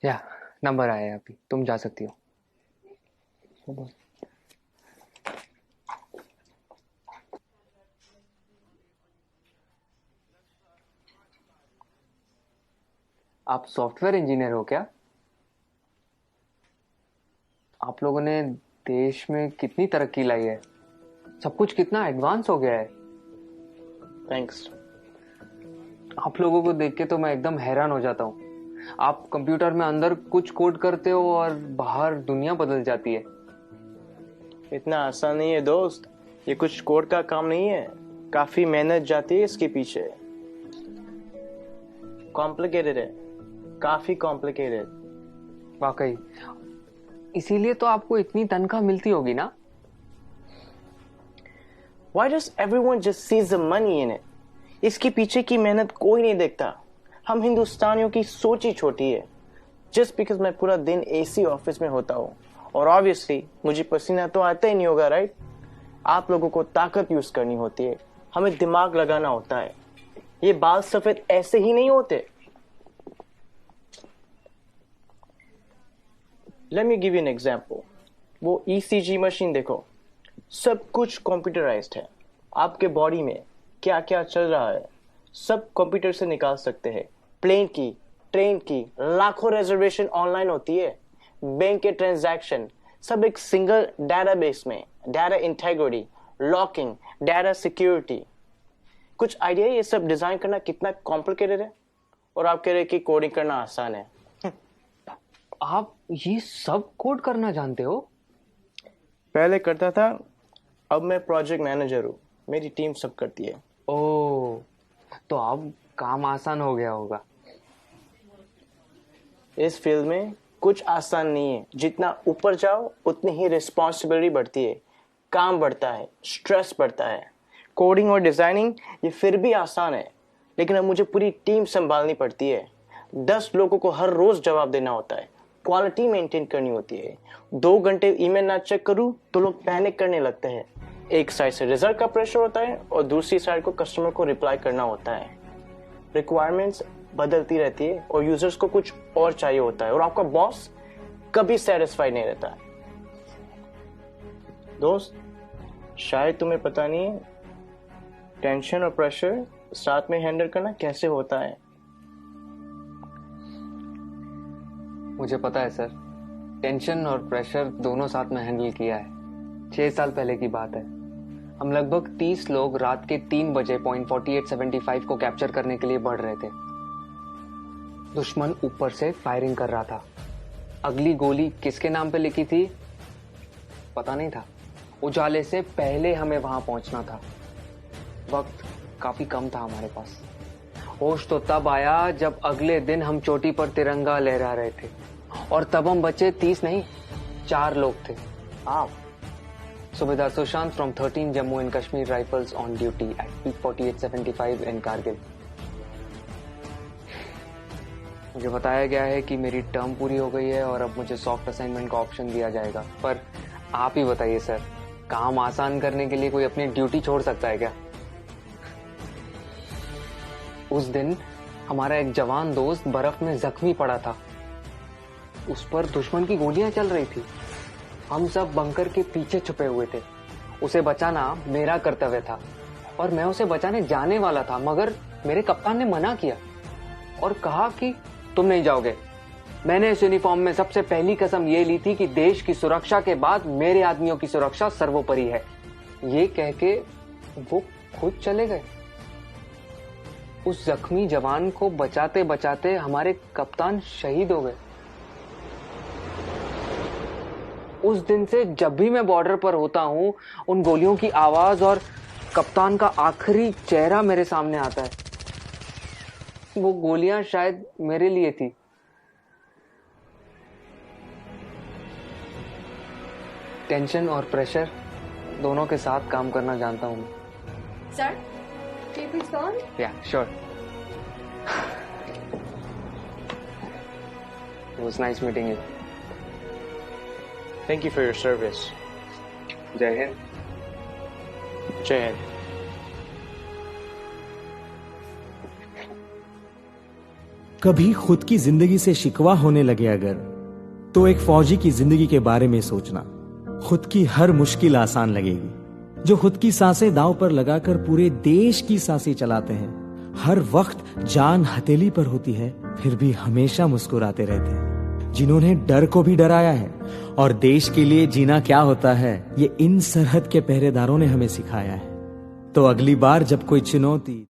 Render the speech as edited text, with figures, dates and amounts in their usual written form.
या नंबर आया है अभी, तुम जा सकती हो। आप सॉफ्टवेयर इंजीनियर हो क्या? आप लोगों ने देश में कितनी तरक्की लाई है, सब कुछ कितना एडवांस हो गया है। थैंक्स। आप लोगों को देख के तो मैं एकदम हैरान हो जाता हूँ। आप कंप्यूटर में अंदर कुछ कोड करते हो और बाहर दुनिया बदल जाती है। इतना आसान नहीं है दोस्त, ये कुछ कोड का काम नहीं है, काफी मेहनत जाती है इसके पीछे। कॉम्प्लिकेटेड है, काफी कॉम्प्लिकेटेड। वाकई, इसीलिए तो आपको इतनी तनख्वाह मिलती होगी ना? Why does everyone just sees the money in it? इसके पीछे की मेहनत कोई नहीं देखता। हम हिंदुस्तानियों की सोच ही छोटी है। Just because मैं पूरा दिन एसी ऑफिस में होता हूँ और ऑब्वियसली मुझे पसीना तो आता ही नहीं होगा, राइट? आप लोगों को ताकत यूज करनी होती है, हमें दिमाग लगाना होता है। ये बाल सफेद ऐसे ही नहीं होते। Let me give you an example. वो ECG मशीन देखो, सब कुछ कंप्यूटराइज्ड है। आपके बॉडी में क्या क्या चल रहा है सब कंप्यूटर से निकाल सकते हैं। प्लेन की, ट्रेन की, लाखों रिजर्वेशन ऑनलाइन होती है। बैंक के ट्रांजैक्शन सब एक सिंगल डेटाबेस में। Data integrity, locking, data security. कुछ आइडिया ये सब डिजाइन करना कितना कॉम्प्लिकेटेड है? और आप कह रहे कि कोडिंग करना आसान है। आप ये सब कोड करना जानते हो? पहले करता था, अब मैं प्रोजेक्ट मैनेजर हूँ, मेरी टीम सब करती है। ओह, तो अब काम आसान हो गया होगा। इस फील्ड में कुछ आसान नहीं है, जितना ऊपर जाओ उतनी ही रिस्पॉन्सिबिलिटी बढ़ती है, काम बढ़ता है, स्ट्रेस बढ़ता है। कोडिंग और डिजाइनिंग ये फिर भी आसान है, लेकिन अब मुझे पूरी टीम संभालनी पड़ती है। 10 लोगों को हर रोज जवाब देना होता है, क्वालिटी मेंटेन करनी होती है। 2 घंटे ईमेल ना चेक करूं तो लोग पैनिक करने लगते हैं। एक साइड से रिजल्ट का प्रेशर होता है और दूसरी साइड को कस्टमर को रिप्लाई करना होता है। रिक्वायरमेंट्स बदलती रहती है और यूजर्स को कुछ और चाहिए होता है, और आपका बॉस कभी सेटिस्फाइड नहीं रहता है। दोस्त, शायद तुम्हें पता नहीं है टेंशन और प्रेशर साथ में हैंडल करना कैसे होता है। मुझे पता है सर, टेंशन और प्रेशर दोनों साथ में हैंडल किया है। 6 साल पहले की बात है। हम लगभग 30 लोग रात के 3 बजे पॉइंट 4875 को कैप्चर करने के लिए बढ़ रहे थे। दुश्मन ऊपर से फायरिंग कर रहा था। अगली गोली किसके नाम पे लिखी थी पता नहीं था। उजाले से पहले हमें वहां पहुंचना था। वक्त काफी कम था हमारे पास। होश तो तब आया जब अगले दिन हम चोटी पर तिरंगा लहरा रहे थे, और तब हम बचे 30 नहीं, 4 लोग थे। आप Subedar Sushant from 13 Jammu and Kashmir Rifles on duty at peak 4875 in Kargil. मुझे बताया गया है कि मेरी टर्म पूरी हो गई है और अब मुझे सॉफ्ट असाइनमेंट का ऑप्शन दिया जाएगा। पर आप ही बताइए सर, काम आसान करने के लिए कोई अपनी ड्यूटी छोड़ सकता है क्या? उस दिन हमारा एक जवान दोस्त बर्फ में जख्मी पड़ा था। उस पर दुश्मन की गोलियां चल रही थी। हम सब बंकर के पीछे छुपे हुए थे। उसे बचाना मेरा कर्तव्य था और मैं उसे बचाने जाने वाला था, मगर मेरे कप्तान ने मना किया और कहा कि तुम नहीं जाओगे। मैंने इस यूनिफॉर्म में सबसे पहली कसम ये ली थी कि देश की सुरक्षा के बाद मेरे आदमियों की सुरक्षा सर्वोपरि है। ये कह के वो खुद चले गए। उस जख्मी जवान को बचाते बचाते हमारे कप्तान शहीद हो गए। उस दिन से जब भी मैं बॉर्डर पर होता हूं, उन गोलियों की आवाज और कप्तान का आखिरी चेहरा मेरे सामने आता है। वो गोलियां शायद मेरे लिए थी। टेंशन और प्रेशर दोनों के साथ काम करना जानता हूं मैं। Sir, please go on. Yeah, sure. It was nice meeting you. Thank you for your service. जय हिंद। जय हिंद। कभी खुद की जिंदगी से शिकवा होने लगे अगर, तो एक फौजी की जिंदगी के बारे में सोचना। खुद की हर मुश्किल आसान लगेगी, जो खुद की सांसें दांव पर लगाकर पूरे देश की सांसें चलाते हैं। हर वक्त जान हथेली पर होती है, फिर भी हमेशा मुस्कुराते रहते हैं। जिन्होंने डर को भी डराया है और देश के लिए जीना क्या होता है, ये इन सरहद के पहरेदारों ने हमें सिखाया है। तो अगली बार जब कोई चुनौती